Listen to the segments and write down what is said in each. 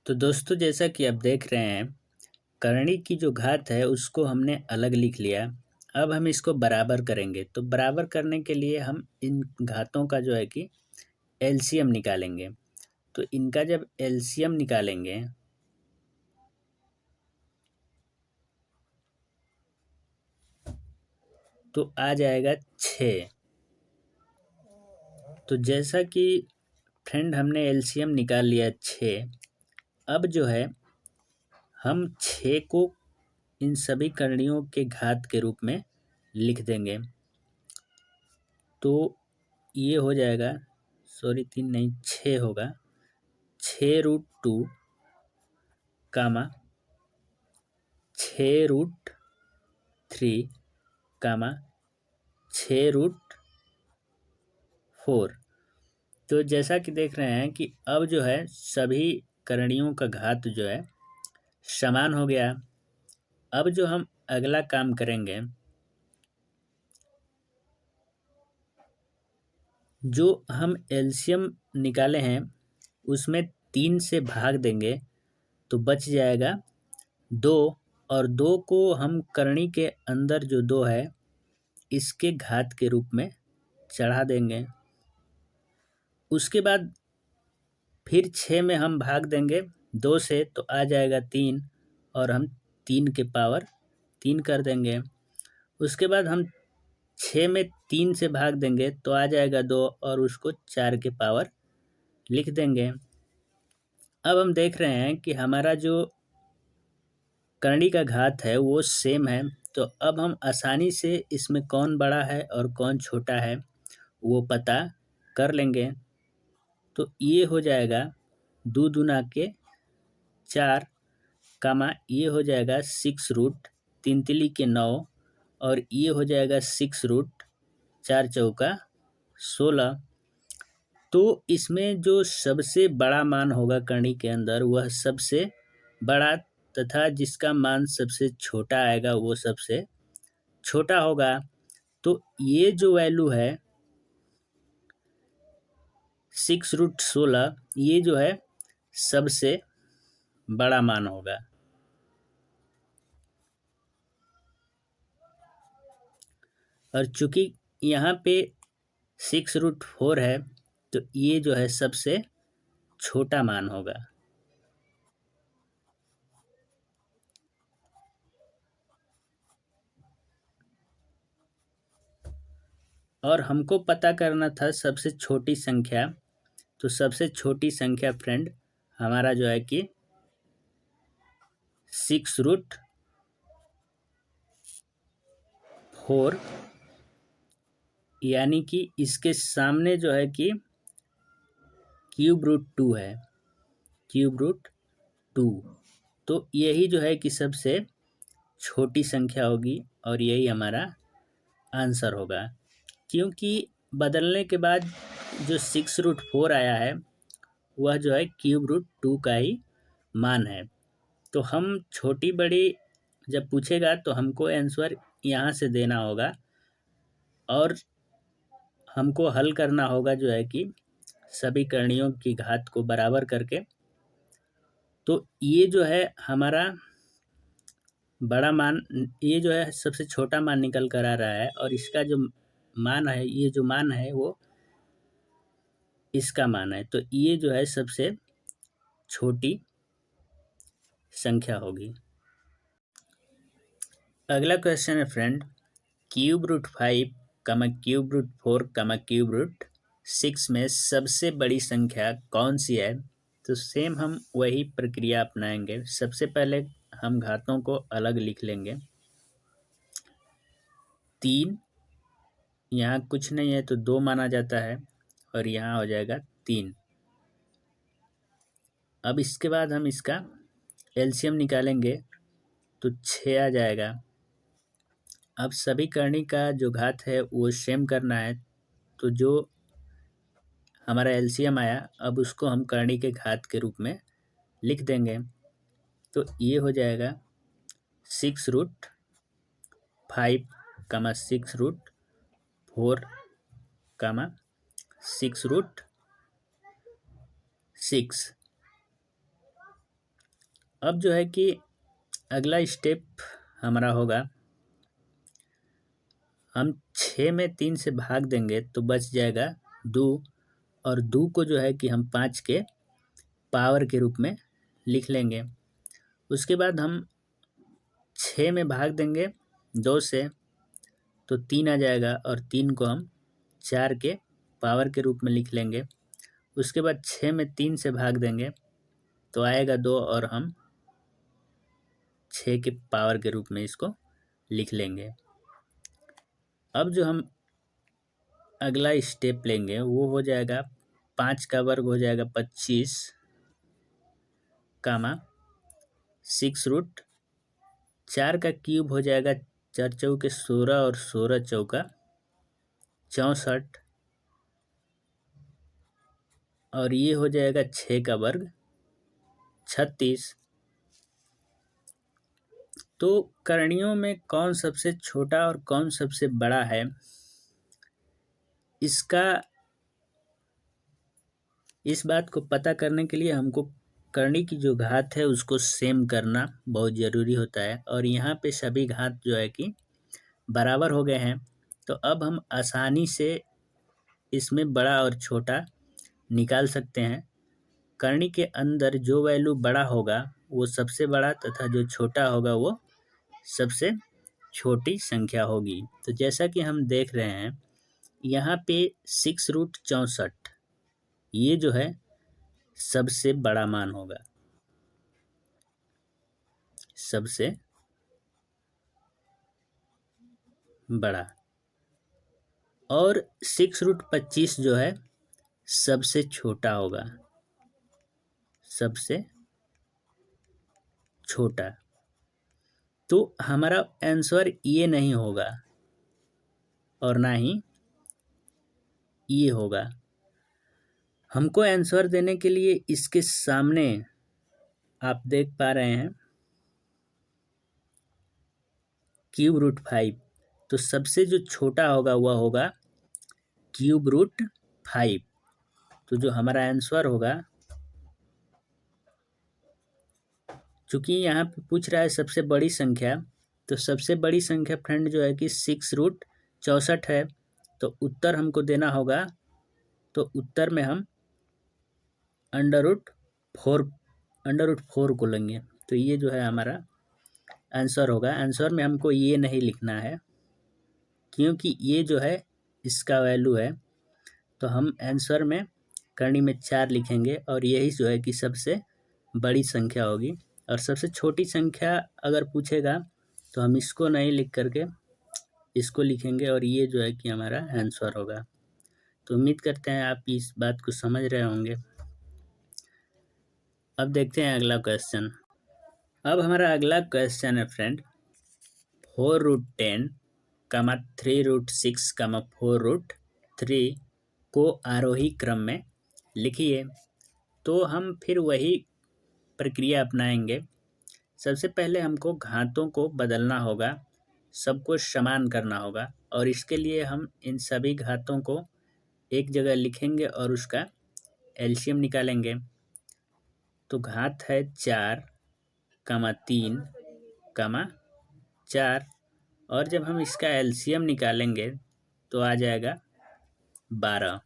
तो दोस्तों जैसा कि आप देख रहे हैं करणी की जो घात है उसको हमने अलग लिख लिया। अब हम इसको बराबर करेंगे तो बराबर करने के लिए हम इन घातों का जो है कि एलसीएम निकालेंगे। तो इनका जब एलसीएम निकालेंगे तो आ जाएगा 6। तो जैसा कि फ्रेंड हमने एलसीएम निकाल लिया 6। अब जो है हम 6 को इन सभी करणियों के घात के रूप में लिख देंगे। तो ये हो जाएगा, सॉरी 3 नहीं 6 होगा, 6√2 कामा 6√3 कामा 6√4। तो जैसा कि देख रहे हैं कि अब जो है सभी करणियों का घात जो है समान हो गया। अब जो हम अगला काम करेंगे, जो हम एलसीएम निकाले हैं उसमें 3 से भाग देंगे तो बच जाएगा 2। और 2 को हम करणी के अंदर जो 2 है इसके घात के रूप में चढ़ा देंगे। उसके बाद फिर 6 में हम भाग देंगे 2 से तो आ जाएगा 3 और हम 3 के पावर 3 कर देंगे। उसके बाद हम 6 में 3 से भाग देंगे तो आ जाएगा 2 और उसको 4 के पावर लिख देंगे। अब हम देख रहे हैं कि हमारा जो करणी का घात है वो सेम है। तो अब हम आसानी से इसमें कौन बड़ा है और कौन छोटा है वो पता कर लेंगे। तो ये हो जाएगा 2 दूना के 4 कामा ये हो जाएगा 6√3 तिली के 9 और ये हो जाएगा 6√4 चौका 16। तो इसमें जो सबसे बड़ा मान होगा करणी के अंदर वह सबसे बड़ा तथा जिसका मान सबसे छोटा आएगा वो सबसे छोटा होगा। तो ये जो वैल्यू है 6√16 ये जो है सबसे बड़ा मान होगा। और चूंकि यहाँ पे 6√4 है तो ये जो है सबसे छोटा मान होगा। और हमको पता करना था सबसे छोटी संख्या। तो सबसे छोटी संख्या फ्रेंड हमारा जो है कि 6√4 यानी कि इसके सामने जो है कि ³ रूट 2 है, ³ रूट 2। तो यही जो है कि सबसे छोटी संख्या होगी और यही हमारा आंसर होगा। क्योंकि बदलने के बाद जो 6√4 आया है वह जो है ³ रूट 2 का ही मान है। तो हम छोटी बड़ी जब पूछेगा तो हमको आंसर यहाँ से देना होगा और हमको हल करना होगा जो है कि सभी करणियों की घात को बराबर करके। तो ये जो है हमारा बड़ा मान, ये जो है सबसे छोटा मान निकल कर आ रहा है और इसका जो मान है, ये जो मान है वो इसका मान है। तो ये जो है सबसे छोटी संख्या होगी। अगला क्वेश्चन है फ्रेंड, ³ रूट 5 ³ रूट 4 ³ रूट 6 में सबसे बड़ी संख्या कौन सी है। तो सेम हम वही प्रक्रिया अपनाएंगे। सबसे पहले हम घातों को अलग लिख लेंगे। 3 यहाँ कुछ नहीं है तो 2 माना जाता है और यहाँ हो जाएगा 3। अब इसके बाद हम इसका एलसीएम निकालेंगे तो 6 आ जाएगा। अब सभी करणी का जो घात है वो सेम करना है। तो जो हमारा एलसीएम आया अब उसको हम करणी के घात के रूप में लिख देंगे। तो ये हो जाएगा 6√5 कामा 6√4 कामा 6√6। अब जो है कि अगला स्टेप हमारा होगा, हम 6 में 3 से भाग देंगे तो बच जाएगा 2, और 2 को जो है कि हम 5 के पावर के रूप में लिख लेंगे। उसके बाद हम 6 में भाग देंगे 2 से तो 3 आ जाएगा, और 3 को हम 4 के पावर के रूप में लिख लेंगे। उसके बाद 6 में 3 से भाग देंगे तो आएगा 2, और हम 6 के पावर के रूप में इसको लिख लेंगे। अब जो हम अगला स्टेप लेंगे वो हो जाएगा 5 का वर्ग हो जाएगा 25, कामा 6 रूट 4 का क्यूब हो जाएगा 4 चौके 16 और 16 चौका 64, और ये हो जाएगा 6 का वर्ग 36। तो करणियों में कौन सबसे छोटा और कौन सबसे बड़ा है, इस बात को पता करने के लिए हमको करनी की जो घात है उसको सेम करना बहुत ज़रूरी होता है। और यहाँ पे सभी घात जो है कि बराबर हो गए हैं, तो अब हम आसानी से इसमें बड़ा और छोटा निकाल सकते हैं। करनी के अंदर जो वैल्यू बड़ा होगा वो सबसे बड़ा, तथा जो छोटा होगा वो सबसे छोटी संख्या होगी। तो जैसा कि हम देख रहे हैं यहाँ पे 6 रूट 64 ये जो है सबसे बड़ा मान होगा, सबसे बड़ा। और 6 रूट 25 जो है सबसे छोटा होगा, सबसे छोटा। तो हमारा आंसर ये नहीं होगा और ना ही ये होगा। हमको आंसर देने के लिए इसके सामने आप देख पा रहे हैं क्यूब रूट 5, तो सबसे जो छोटा होगा वह होगा क्यूब रूट 5। तो जो हमारा आंसर होगा, चूंकि यहाँ पे पूछ रहा है सबसे बड़ी संख्या, तो सबसे बड़ी संख्या फ्रेंड जो है कि 6 रूट 64 है। तो उत्तर हमको देना होगा, तो उत्तर में हम अंडर रूट 4 को लेंगे। तो ये जो है हमारा आंसर होगा। आंसर में हमको ये नहीं लिखना है क्योंकि ये जो है इसका वैल्यू है, तो हम आंसर में करनी में 4 लिखेंगे, और यही जो है कि सबसे बड़ी संख्या होगी। और सबसे छोटी संख्या अगर पूछेगा तो हम इसको नहीं लिख करके इसको लिखेंगे, और ये जो है कि हमारा आंसर होगा। तो उम्मीद करते हैं आप इस बात को समझ रहे होंगे। अब देखते हैं अगला क्वेश्चन। अब हमारा अगला क्वेश्चन है फ्रेंड 4 रूट 10 कमा 3 रूट 6 कमा 4 रूट 3 को आरोही क्रम में लिखिए। तो हम फिर वही प्रक्रिया अपनाएंगे। सबसे पहले हमको घातों को बदलना होगा, सबको समान करना होगा, और इसके लिए हम इन सभी घातों को एक जगह लिखेंगे और उसका एलसीएम निकालेंगे। तो घात है 4 कमा 3 कमा 4, और जब हम इसका एलसीएम निकालेंगे तो आ जाएगा 12।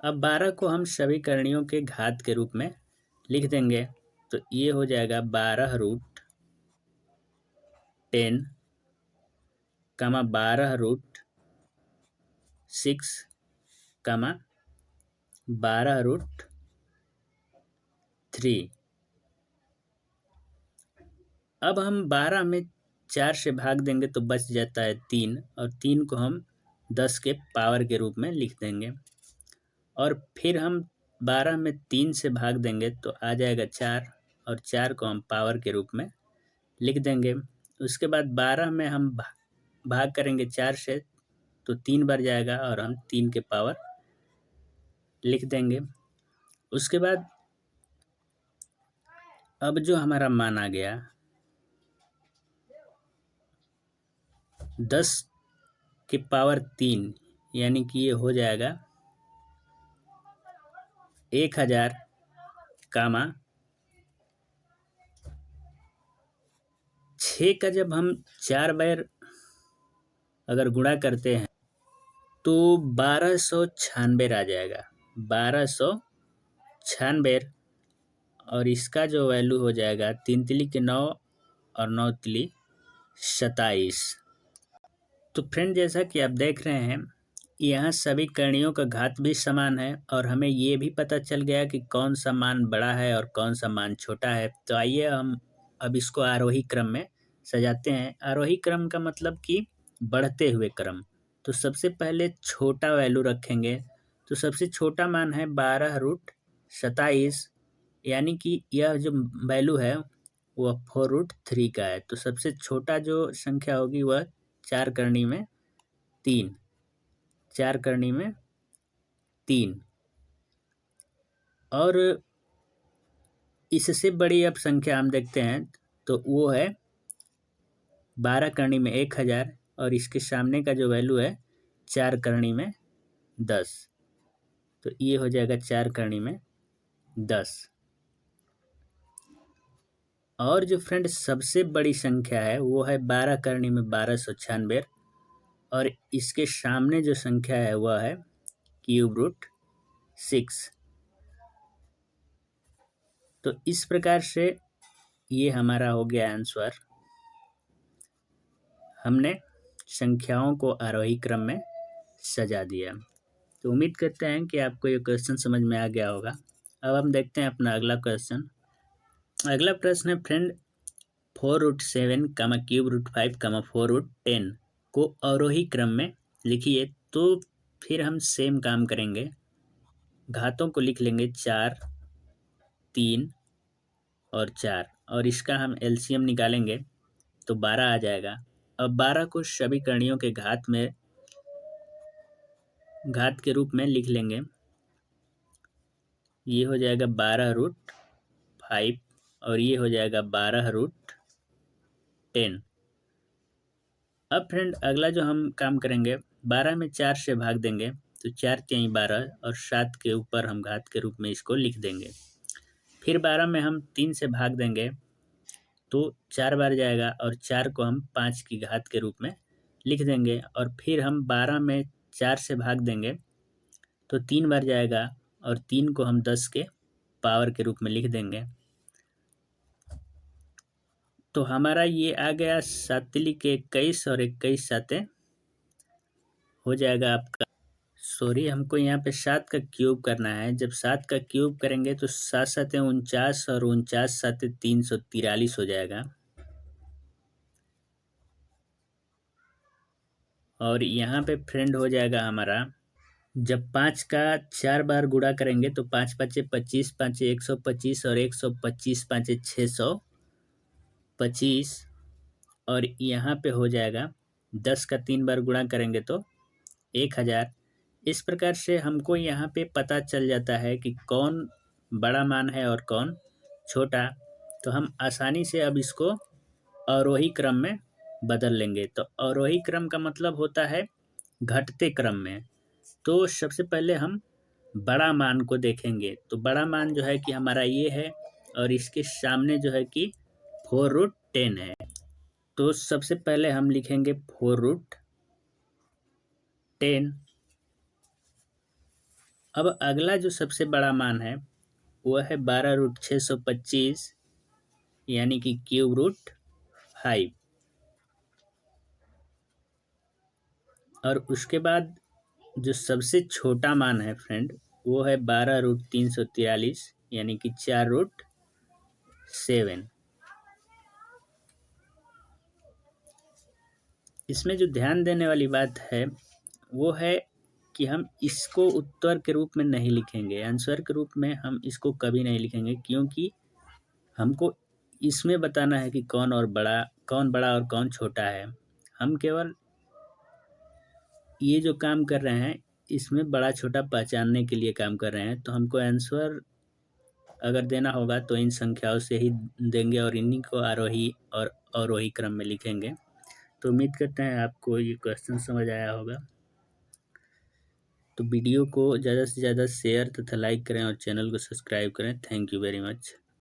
अब 12 को हम सभी करणियों के घात के रूप में लिख देंगे। तो ये हो जाएगा 12 रूट 10 कमा 12 रूट 6 कमा 12 रूट 3। अब हम 12 में 4 से भाग देंगे तो बच जाता है 3, और 3 को हम 10 के पावर के रूप में लिख देंगे। और फिर हम 12 में 3 से भाग देंगे तो आ जाएगा 4, और 4 को हम पावर के रूप में लिख देंगे। उसके बाद 12 में हम भाग करेंगे 4 से तो 3 बार जाएगा, और हम 3 के पावर लिख देंगे। उसके बाद अब जो हमारा मान आ गया 10 के पावर 3, यानी कि ये हो जाएगा 1000 कामा 6 का जब हम 4 बार अगर गुणा करते हैं तो 1296 आ जाएगा। 1296 और इसका जो वैल्यू हो जाएगा 3 तिली के 9 और 9 तिली 27। तो फ्रेंड जैसा कि आप देख रहे हैं यहाँ सभी करणियों का घात भी समान है और हमें ये भी पता चल गया कि कौन सा मान बड़ा है और कौन सा मान छोटा है। तो आइए हम अब इसको आरोही क्रम में सजाते हैं। आरोही क्रम का मतलब कि बढ़ते हुए क्रम। तो सबसे पहले छोटा वैल्यू रखेंगे। तो सबसे छोटा मान है 12√27, यानी कि यह जो वैल्यू है वह 4√3 का है। तो सबसे छोटा जो संख्या होगी वह 4 करनी में 3, 4 करनी में 3। और इससे बड़ी अब संख्या हम देखते हैं तो वो है 12 करनी में 1000 और इसके सामने का जो वैल्यू है 4 करनी में 10। तो ये हो जाएगा 4 करनी में 10। और जो फ्रेंड सबसे बड़ी संख्या है वो है 12 करनी में 1296 और इसके सामने जो संख्या है वह है √6। तो इस प्रकार से ये हमारा हो गया आंसर। हमने संख्याओं को आरोही क्रम में सजा दिया। तो उम्मीद करते हैं कि आपको ये क्वेश्चन समझ में आ गया होगा। अब हम देखते हैं अपना अगला क्वेश्चन। अगला प्रश्न है फ्रेंड 4√7, (3√5, 4√10 को अवरोही क्रम में लिखिए। तो फिर हम सेम काम करेंगे, घातों को लिख लेंगे 4, 3 और 4 और इसका हम एलसीएम निकालेंगे तो 12 आ जाएगा। अब 12 को सभी करणियों के घात के रूप में लिख लेंगे। ये हो जाएगा 12√5 और ये हो जाएगा 12√10। अब फ्रेंड अगला जो हम काम करेंगे 12 में 4 से भाग देंगे तो 4 तिहाई 12 और 7 के ऊपर हम घात के रूप में इसको लिख देंगे। फिर 12 में हम 3 से भाग देंगे तो 4 बार जाएगा और 4 को हम 5 की घात के रूप में लिख देंगे। और फिर हम 12 में 4 से भाग देंगे तो 3 बार जाएगा और 3 को हम 10 के पावर के रूप में लिख देंगे। तो हमारा ये आ गया 7 तिली के 21 और 21 साते हो जाएगा आपका। सॉरी, हमको यहाँ पे 7 का क्यूब करना है। जब 7 का क्यूब करेंगे तो 7 साते 49 और 49 साते 343 हो जाएगा। और यहाँ पे फ्रेंड हो जाएगा हमारा, जब 5 का 4 बार गुणा करेंगे तो 5 5 25, 5 125 और 125 5 625 और यहाँ पे हो जाएगा 10 का 3 बार गुणा करेंगे तो 1000। इस प्रकार से हमको यहाँ पे पता चल जाता है कि कौन बड़ा मान है और कौन छोटा। तो हम आसानी से अब इसको अवरोही क्रम में बदल लेंगे। तो अवरोही क्रम का मतलब होता है घटते क्रम में। तो सबसे पहले हम बड़ा मान को देखेंगे। तो बड़ा मान जो है कि हमारा ये है और इसके सामने जो है कि 4√10 है। तो सबसे पहले हम लिखेंगे 4√10। अब अगला जो सबसे बड़ा मान है वह है 12√625 यानी कि (3√5) और उसके बाद जो सबसे छोटा मान है फ्रेंड वो है 12√343 यानी कि 4√7। इसमें जो ध्यान देने वाली बात है वो है कि हम इसको उत्तर के रूप में नहीं लिखेंगे, आंसर के रूप में हम इसको कभी नहीं लिखेंगे, क्योंकि हमको इसमें बताना है कि कौन बड़ा और कौन छोटा है। हम केवल ये जो काम कर रहे हैं इसमें बड़ा छोटा पहचानने के लिए काम कर रहे हैं। तो हमको आंसर अगर देना होगा तो इन संख्याओं से ही देंगे और इन्हीं को आरोही और अवरोही क्रम में लिखेंगे। तो उम्मीद करते हैं आपको ये क्वेश्चन समझ आया होगा। तो वीडियो को ज़्यादा से ज़्यादा शेयर तथा लाइक करें और चैनल को सब्सक्राइब करें। Thank you very much.